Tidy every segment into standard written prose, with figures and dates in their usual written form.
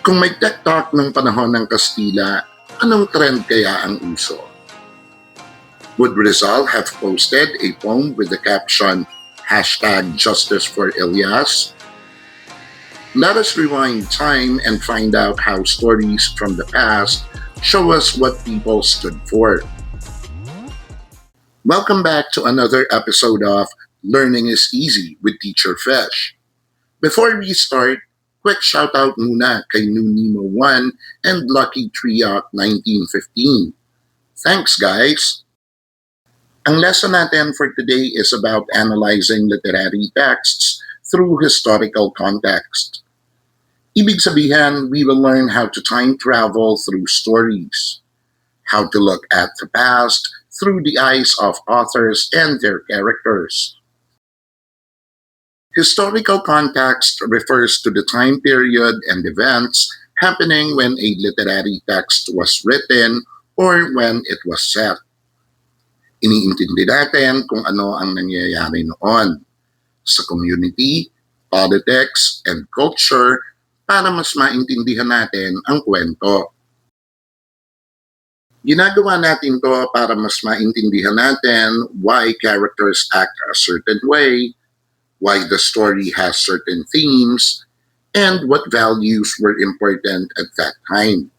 Kung may TikTok ng panahon ng Kastila, anong trend kaya ang uso? Would Rizal have posted a poem with the caption #Justice for Elias? Let us rewind time and find out how stories from the past show us what people stood for. Welcome back to another episode of Learning is Easy with Teacher Fish. Before we start, quick shoutout muna kay Nunimo1 and Lucky Triok 1915. Thanks guys! Ang lesson natin for today is about analyzing literary texts through historical context. Ibig sabihin, we will learn how to time travel through stories, how to look at the past through the eyes of authors and their characters. Historical context refers to the time period and events happening when a literary text was written or when it was set. Iniintindi natin kung ano ang nangyayari noon sa community, politics, and culture para mas maintindihan natin ang kwento. Ginagawa natin to para mas maintindihan natin why characters act a certain way, why the story has certain themes, and what values were important at that time.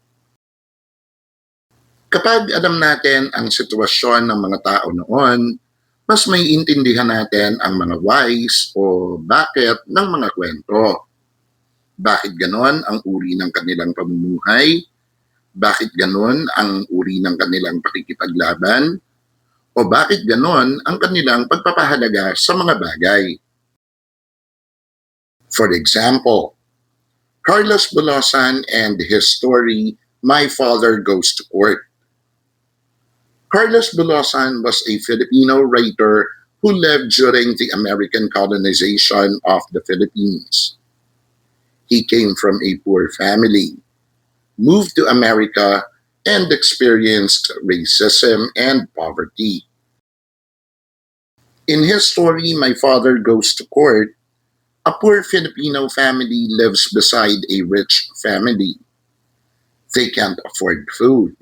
Kapag alam natin ang sitwasyon ng mga tao noon, mas may intindihan natin ang mga whys o bakit ng mga kwento. Bakit ganon ang uri ng kanilang pamumuhay? Bakit ganon ang uri ng kanilang pakikipaglaban? O bakit ganon ang kanilang pagpapahalaga sa mga bagay? For example, Carlos Bulosan and his story, My Father Goes to Court. Carlos Bulosan was a Filipino writer who lived during the American colonization of the Philippines. He came from a poor family, moved to America, and experienced racism and poverty. In his story, My Father Goes to Court, a poor Filipino family lives beside a rich family. They can't afford food,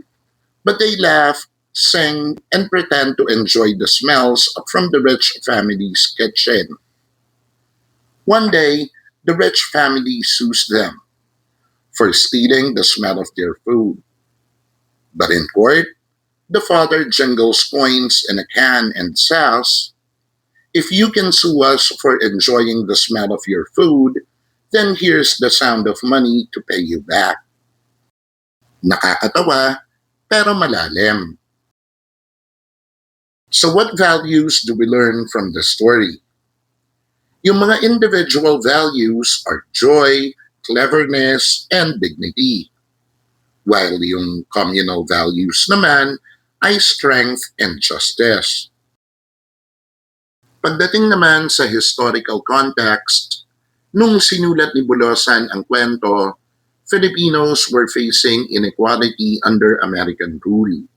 but they laugh, sing, and pretend to enjoy the smells from the rich family's kitchen. One day, the rich family sues them for stealing the smell of their food. But in court, the father jingles coins in a can and says, "If you can sue us for enjoying the smell of your food, then here's the sound of money to pay you back." Nakakatawa, pero malalim. So what values do we learn from the story? Yung mga individual values are joy, cleverness, and dignity. While yung communal values naman ay strength and justice. Pagdating naman sa historical context, nung sinulat ni Bulosan ang kwento, Filipinos were facing inequality under American rule.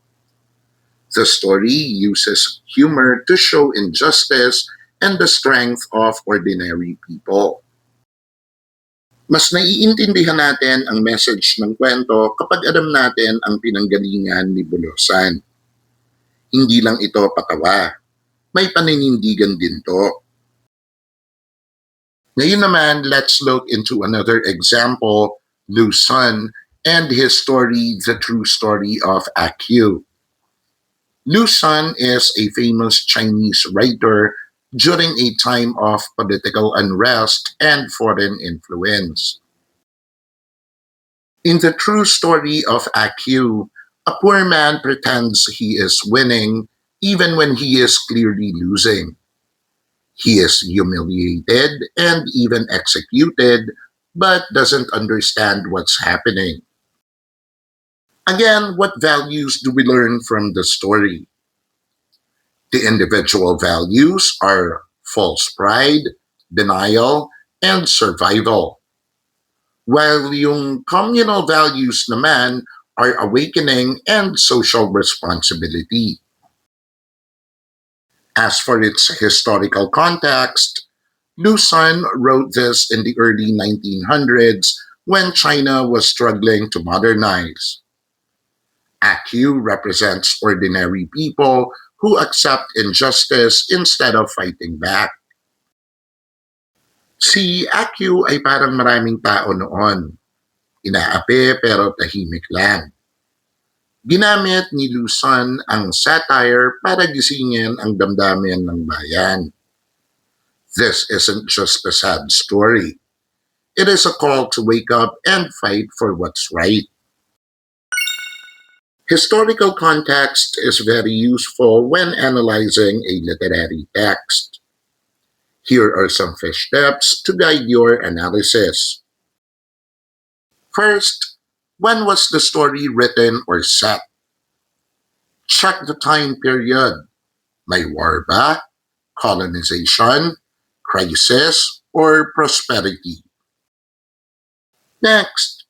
The story uses humor to show injustice and the strength of ordinary people. Mas naiintindihan natin ang message ng kwento kapag alam natin ang pinanggalingan ni Bulosan. Hindi lang ito patawa. May paninindigan din to. Ngayon naman, let's look into another example, Lu Xun and his story, The True Story of AQ. Lu Xun is a famous Chinese writer during a time of political unrest and foreign influence. In The True Story of AQ, a poor man pretends he is winning even when he is clearly losing. He is humiliated and even executed, but doesn't understand what's happening. Again, what values do we learn from the story? The individual values are false pride, denial, and survival. While yung communal values naman are awakening and social responsibility. As for its historical context, Lu Xun wrote this in the early 1900s when China was struggling to modernize. AQ represents ordinary people who accept injustice instead of fighting back. Si AQ ay parang maraming tao noon. Inaapi pero tahimik lang. Ginamit ni Lu Xun ang satire para gisingin ang damdamin ng bayan. This isn't just a sad story. It is a call to wake up and fight for what's right. Historical context is very useful when analyzing a literary text. Here are some fish tips to guide your analysis. First, when was the story written or set? Check the time period. May war ba? Colonization? Crisis? Or prosperity? Next,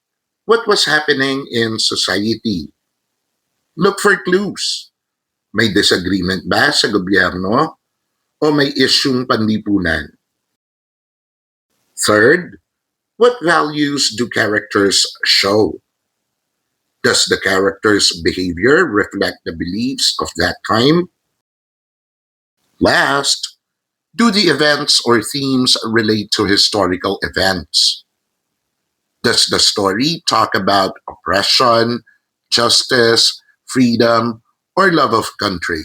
what was happening in society? Look for clues. May disagreement ba sa gobyerno? O may isyung panlipunan? Third, what values do characters show? Does the character's behavior reflect the beliefs of that time? Last, do the events or themes relate to historical events? Does the story talk about oppression, justice, freedom, or love of country?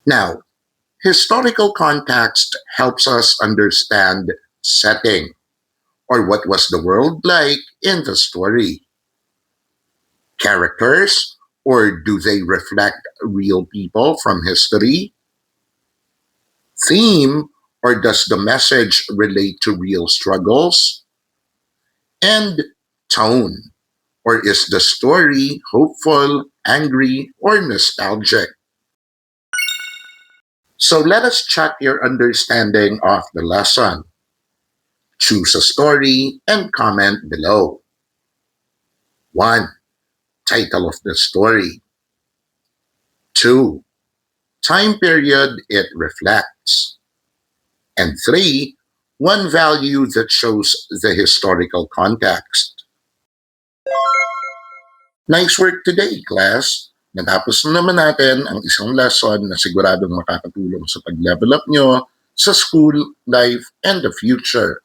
Now, historical context helps us understand setting, or what was the world like in the story. Characters, or do they reflect real people from history? Theme, or does the message relate to real struggles? And tone, or is the story hopeful, angry, or nostalgic? So let us check your understanding of the lesson. Choose a story and comment below. 1. Title of the story. 2. Time period it reflects. And 3. One value that shows the historical context. Nice work today, class! Natapos na naman natin ang isang lesson na siguradong makakatulong sa pag-level up nyo sa school, life, and the future.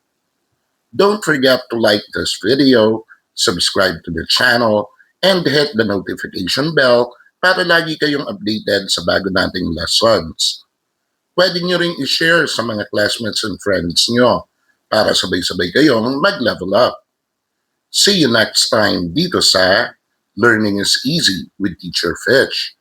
Don't forget to like this video, subscribe to the channel, and hit the notification bell para lagi kayong updated sa bago nating lessons. Pwede nyo ring i-share sa mga classmates and friends nyo para sabay-sabay kayong mag-level up. See you next time dito sa Learning is Easy with Teacher Fish.